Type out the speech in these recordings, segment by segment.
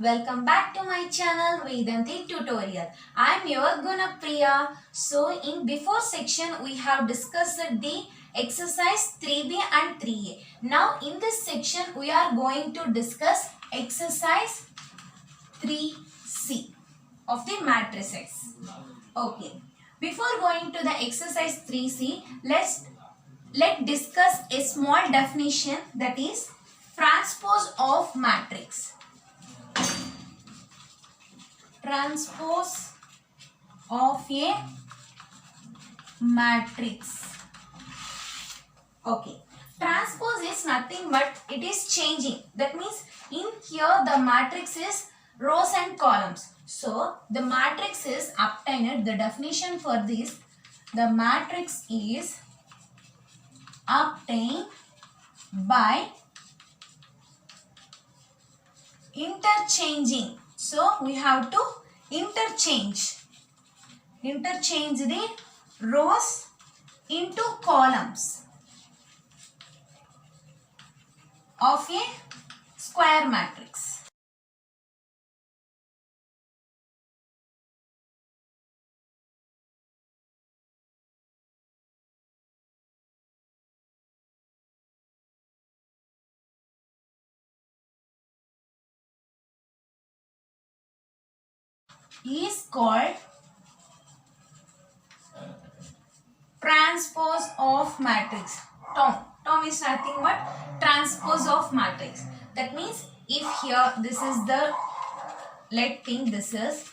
Welcome back to my channel Vedanti Tutorial. I am your Gunapriya. So in before section we have discussed the exercise 3b and 3a. Now in this section we are going to discuss exercise 3c of the matrices. Okay. Before going to the exercise 3c, let's discuss a small definition, that is transpose of matrix. Transpose of a matrix. Okay. Transpose is nothing but it is changing. That means in here the matrix is rows and columns. So the matrix is obtained. The definition for this, the matrix is obtained by interchanging. So we have to interchange the rows into columns of a square matrix. Is called transpose of matrix. Tom is nothing but transpose of matrix. That means if here this is the, let's think this is,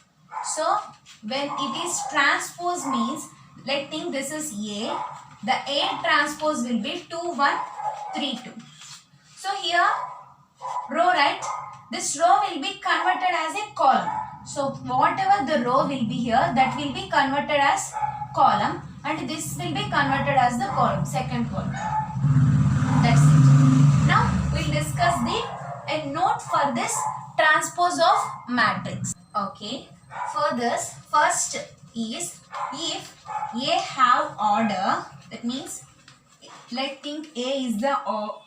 so when it is transpose means, let's think this is A, the A transpose will be 2 1 3 2. So here row, right, this row will be converted as a column. So whatever the row will be here, that will be converted as column, and this will be converted as the column, second column. That's it. Now we'll discuss a note for this transpose of matrix. Okay. For this, first is if A have order, that means let's think A is the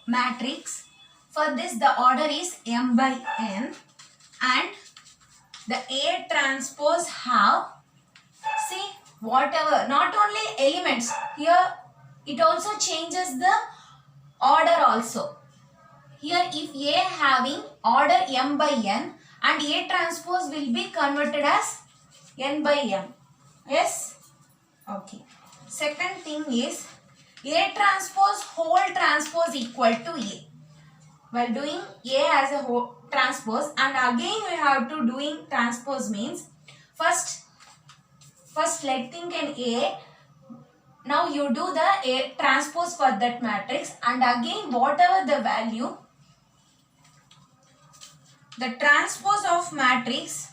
matrix. For this the order is m by n, and the A transpose have, see, whatever, not only elements, here it also changes the order also. Here if A having order m by n, and A transpose will be converted as n by m. Yes? Okay. Second thing is A transpose whole transpose equal to A. While doing A as a whole transpose, and again we have to doing transpose means, first let's think an A. Now you do the A transpose for that matrix, and again whatever the value, the transpose of matrix,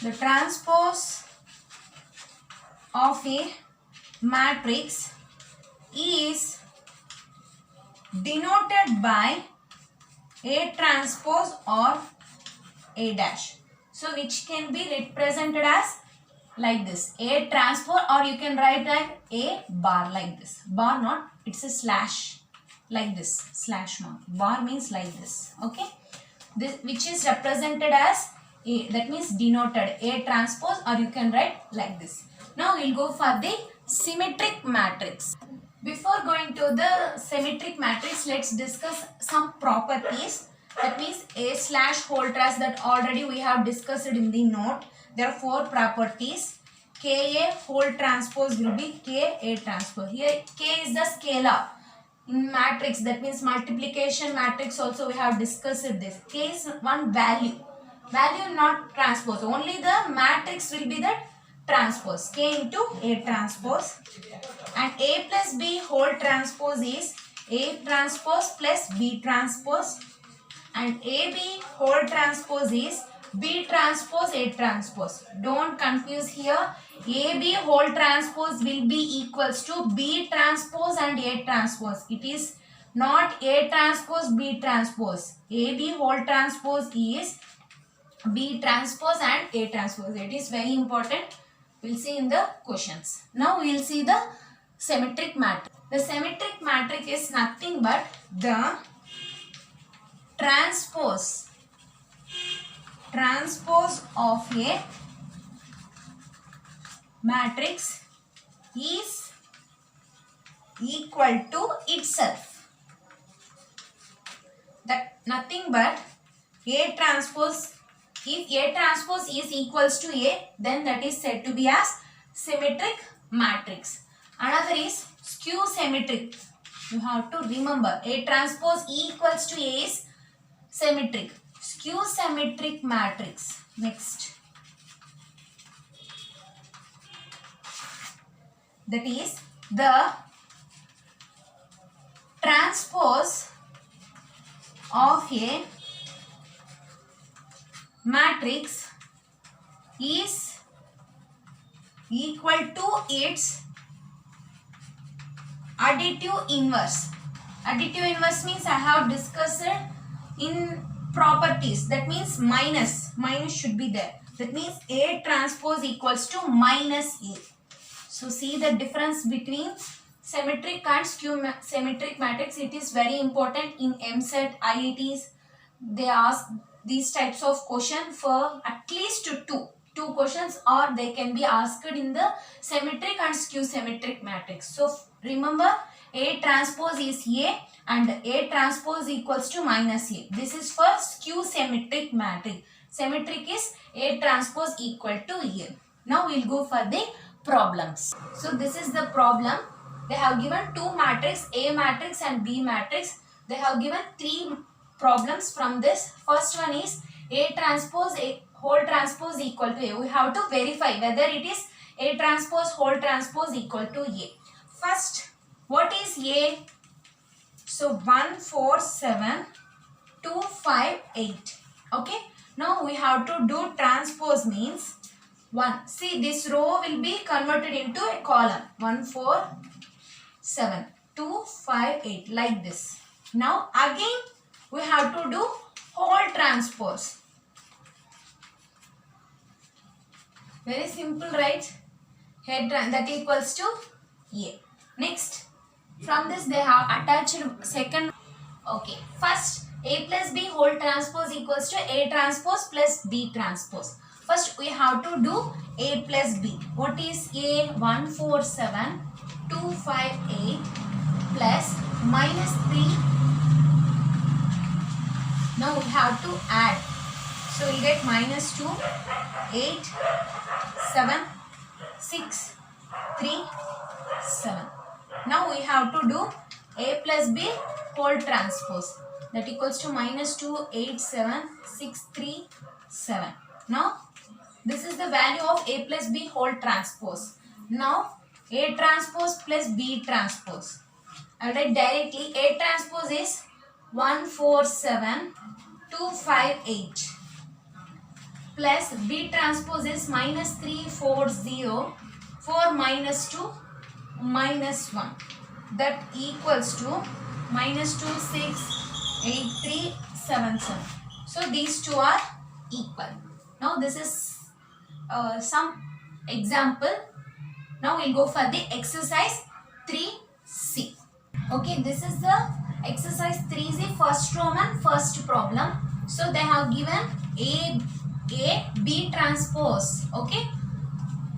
the transpose of a matrix is denoted by A transpose or A dash. So which can be represented as like this, A transpose, or you can write like A bar, like this. Bar not, it's a slash, like this, slash mark. Bar means like this. Okay. This which is represented as A, that means denoted A transpose, or you can write like this. Now we'll go for the symmetric matrix. Before going to the symmetric matrix, let's discuss some properties. That means A slash whole trans, that already we have discussed in the note. There are 4 properties. Ka whole transpose will be Ka transpose. Here K is the scalar in matrix, that means multiplication matrix also we have discussed this. K is one value. Value not transpose. Only the matrix will be the transpose. K into A transpose. And A plus B whole transpose is A transpose plus B transpose. And AB whole transpose is B transpose A transpose. Don't confuse here. AB whole transpose will be equals to B transpose and A transpose. It is not A transpose B transpose. AB whole transpose is B transpose and A transpose. It is very important. We'll see in the questions. Now we'll see the symmetric matrix. The symmetric matrix is nothing but the transpose of a matrix is equal to itself. That nothing but A transpose, if A transpose is equals to A, then that is said to be as symmetric matrix. Another is skew symmetric. You have to remember A transpose equals to A is symmetric. Skew symmetric matrix. Next. That is the transpose of a matrix is equal to its additive inverse. Additive inverse means I have discussed it in properties. That means minus should be there. That means A transpose equals to minus A. So see the difference between symmetric and skew symmetric matrix. It is very important in MSET, IITs. They ask these types of question for at least two questions, or they can be asked in the symmetric and skew symmetric matrix. So remember, A transpose is A and A transpose equals to minus A. This is for skew symmetric matrix. Symmetric is A transpose equal to A. Now we'll go for the problems. So this is the problem. They have given two matrix, A matrix and B matrix. They have given three problems from this. First one is A transpose A whole transpose equal to A. We have to verify whether it is A transpose whole transpose equal to A. First, what is A? So 1, 4, 7, 2, 5, 8. Okay. Now we have to do transpose means 1. See, this row will be converted into a column. 1, 4, 7, 2, 5, 8 like this. Now again we have to do whole transpose. Very simple, right? Head that equals to A. Next, from this they have attached second. Okay, first A plus B whole transpose equals to A transpose plus B transpose. First we have to do A plus B. What is A? 1, 4, 7, 2, 5, 8 plus minus 3. Now we have to add. So we get minus 2, 8, 7, 6, 3, 7. Now we have to do A plus B whole transpose. That equals to minus 2, 8, 7, 6, 3, 7. Now this is the value of A plus B whole transpose. Now A transpose plus B transpose. I will write directly. A transpose is 1, 4, 7, 2, 5, 8 plus B transpose is minus 3, 4, 0, 4 minus 2, minus 1. That equals to minus 2, 6, 8, 3, 7, 7. So these two are equal. Now this is some example. Now we'll go for the exercise 3C. Okay, this is the exercise 3C, first Roman, first problem. So they have given A, B transpose. Okay,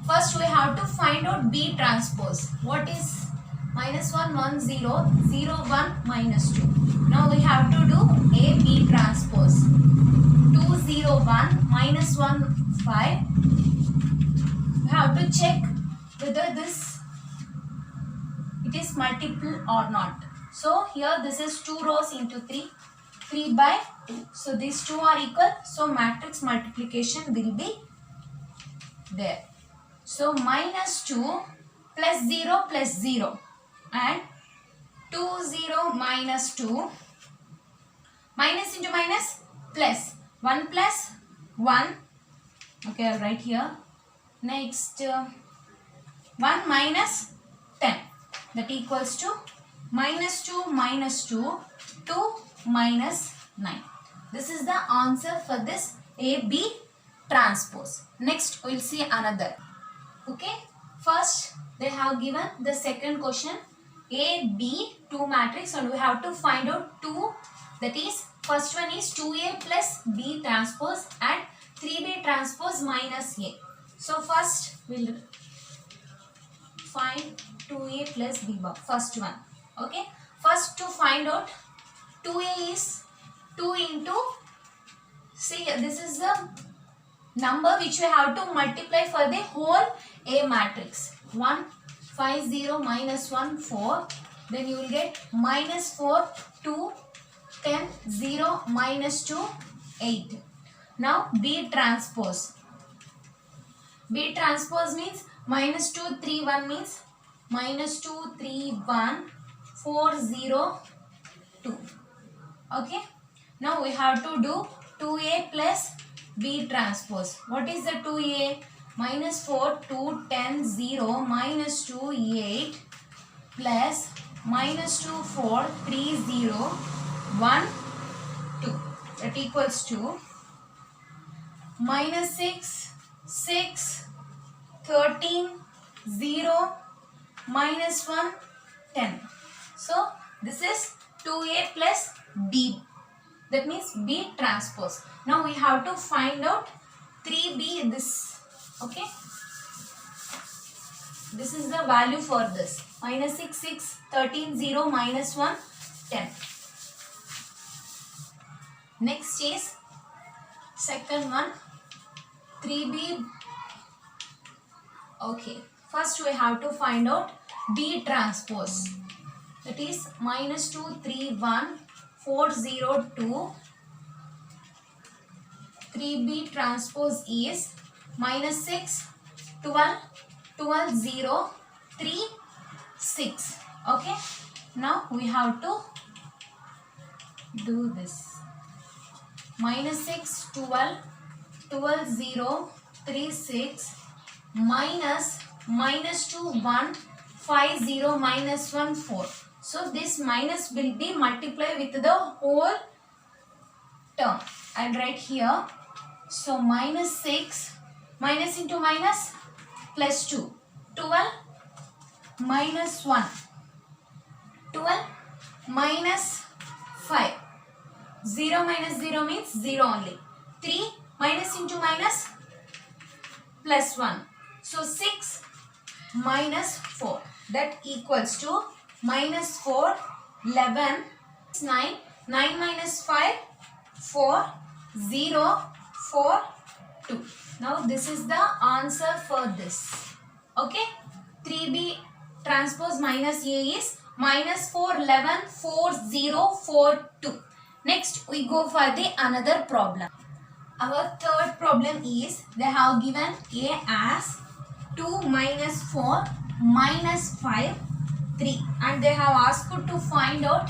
first we have to find out B transpose. What is minus 1, 1, 0, 0, 1, minus 2. Now we have to do A, B transpose. 2, 0, 1, minus 1, 5. We have to check whether this it is multiple or not. So here this is 2 rows into 3, 3 by 2. So these two are equal. So matrix multiplication will be there. So minus 2 plus 0 and 2, 0 minus 2. Minus into minus plus 1 plus 1. Okay, I'll write here. Next 1 minus 10. That equals to minus 2 minus 2, 2 minus 9. This is the answer for this AB transpose. Next we will see another. Okay, first they have given the second question A, B, 2 matrix, and we have to find out 2, that is First one is 2A plus B transpose and 3B transpose minus A. So first we'll find 2A plus B bar. First one. Okay. First to find out 2A is 2 into, see this is the number which we have to multiply for the whole A matrix. 1, 5, 0, minus 1, 4. Then you will get minus 4, 2, 10, 0, minus 2, 8. Now B transpose. B transpose means minus 2, 3, 1 means minus 2, 3, 1, 4, 0, 2. Okay. Now we have to do 2A plus B transpose. What is the 2A? Minus 4, 2, 10, 0, minus 2, 8 plus minus 2, 4, 3, 0, 1, 2. That equals to minus 6, 6, 13, 0, minus 1, 10. So this is 2A plus B. That means B transpose. Now we have to find out 3B this. Okay. This is the value for this. Minus 6, 6, 13, 0, minus 1, 10. Next is second one. 3B. Okay. First we have to find out B transpose. That is minus 2, 3, 1, 4, 0, 2. 3B transpose is minus 6, 12, 12, 0, 3, 6. Okay. Now we have to do this. Minus 6, 12, 12, 0, 3, 6, minus 2, 1, 5, 0, minus 1, 4. So this minus will be multiplied with the whole term. I'll write here. So minus 6, minus into minus, plus 2. 12, minus 1. 12, minus 5. 0 minus 0 means 0 only. 3, minus into minus, plus 1. So 6, minus 4. That equals to minus 4, 11, 9, 9 minus 5, 4, 0, 4, 2. Now this is the answer for this. Okay. 3B transpose minus A is minus 4, 11, 4, 0, 4, 2. Next we go for the another problem. Our third problem is they have given A as 2 minus 4 minus 5 3 and they have asked to find out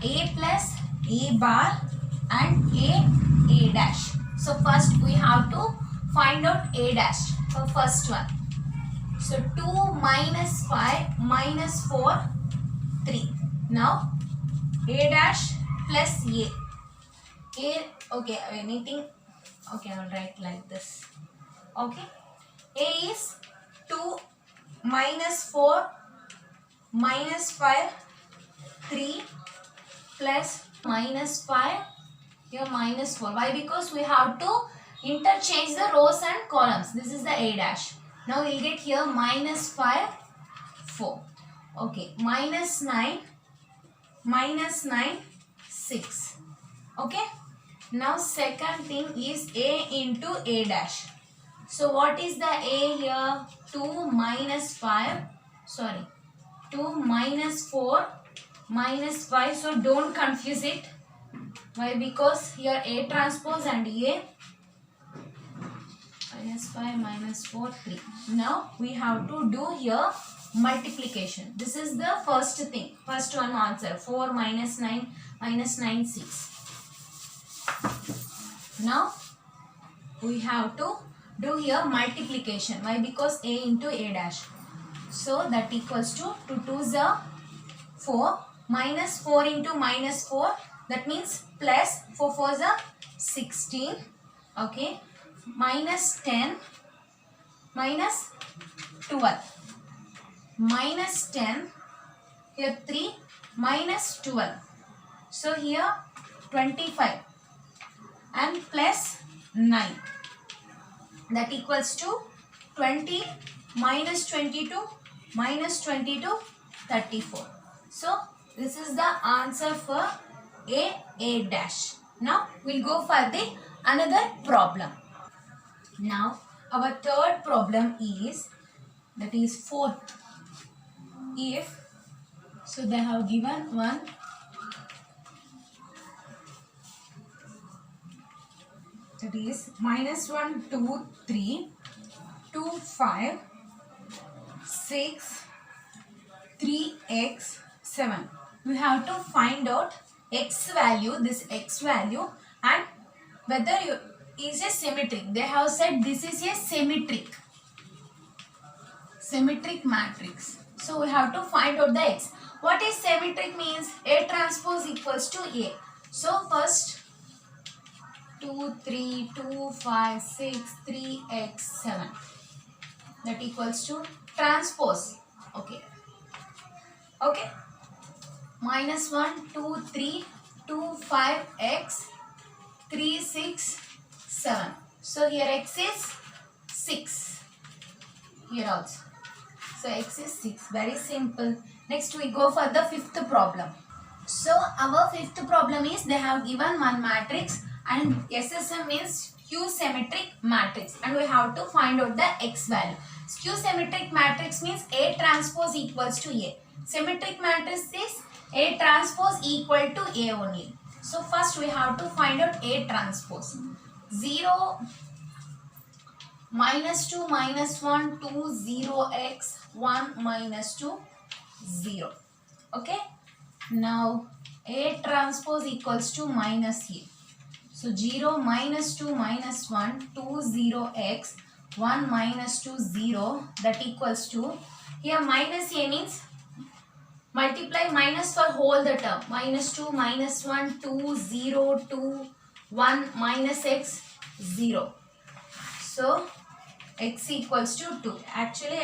A plus A bar and A dash. So first we have to find out A dash for first one. So 2 minus 5 minus 4 3. Now A dash plus A. Okay, anything. Okay, I will write like this. Okay. A is 2 minus 4 minus 5 3 plus minus 5 here minus 4. Why? Because we have to interchange the rows and columns. This is the A dash. Now we'll get here minus 5 4. Okay. Minus 9 6. Okay. Now second thing is A into A dash. So what is the A here? 2 minus 5. Sorry. 2 minus 4 minus 5. So don't confuse it. Why? Because here A transpose and A minus 5 minus 4 3. Now we have to do here multiplication. This is the first thing. First one answer. 4 minus 9 minus 9 6. Now we have to do here multiplication. Why? Because A into A dash. So that equals to 2 2s are 4 minus 4 into minus 4. That means plus 4 4s are 16. Okay. Minus 10 minus 12. Minus 10. Here 3 minus 12. So here 25 and plus 9, that equals to 20 minus 22 minus 22, 34. So this is the answer for A dash. Now we'll go for the another problem. Now our third problem is, that is fourth. If, so they have given one, that is minus 1, 2, 3, 2, 5, 6, 3x, 7. We have to find out x value, this x value, and whether you is a symmetric. They have said this is a symmetric matrix. So we have to find out the x. What is symmetric means? A transpose equals to A. So first 2, 3, 2, 5, 6, 3x, 7. That equals to transpose. Okay. Okay. Minus 1, 2, 3, 2, 5, x, 3, 6, 7. So here x is 6. Here also. So x is 6. Very simple. Next we go for the fifth problem. So our fifth problem is, they have given one matrix and SSM means skew symmetric matrix, and we have to find out the x value. Skew symmetric matrix means A transpose equals to A. Symmetric matrix is A transpose equal to A only. So first we have to find out A transpose. 0 minus 2 minus 1 2 0x 1 minus 2 0. Okay. Now A transpose equals to minus A. So 0 minus 2 minus 1 2 0x 1 minus 2 0, that equals to, here minus A means multiply minus for whole the term. Minus 2 minus 1 2 0 2 1 minus x 0. So x equals to 2. Actually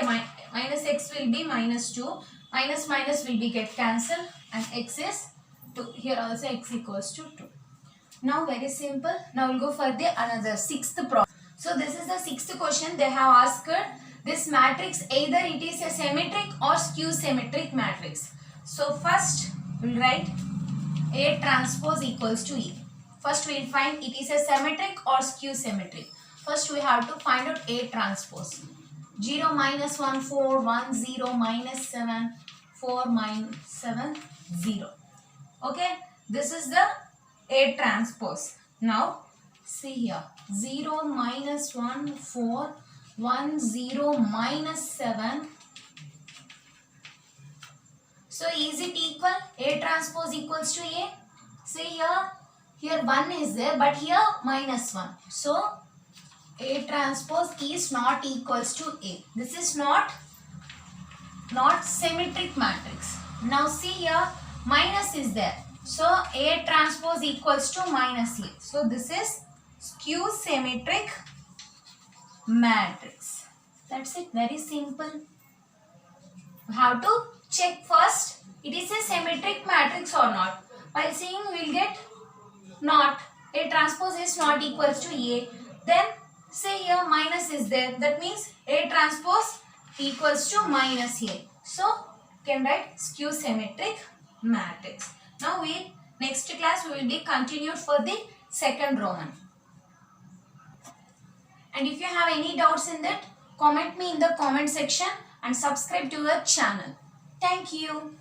minus x will be minus 2. Minus minus will be get cancelled and x is 2. Here also x equals to 2. Now very simple. Now we'll go for the another sixth problem. So this is the sixth question. They have asked this matrix, either it is a symmetric or skew symmetric matrix. So first we'll write A transpose equals to E. First we'll find it is a symmetric or skew symmetric. First we have to find out A transpose. 0 minus 1 4 1 0 minus 7 4 minus 7 0. Okay, this is the A transpose. Now see here, 0 minus 1 4 1 0 minus 7. So is it equal? A transpose equals to A. See here 1 is there, but here minus 1. So A transpose is not equals to A. This is not symmetric matrix. Now see here, minus is there. So A transpose equals to minus A. So this is skew symmetric matrix. That's it. Very simple. We have to check first it is a symmetric matrix or not. By seeing we will get not. A transpose is not equals to A. Then say here minus is there. That means A transpose equals to minus A. So can write skew symmetric matrix. Now next class we will be continued for the second Roman. And if you have any doubts in that, comment me in the comment section and subscribe to the channel. Thank you.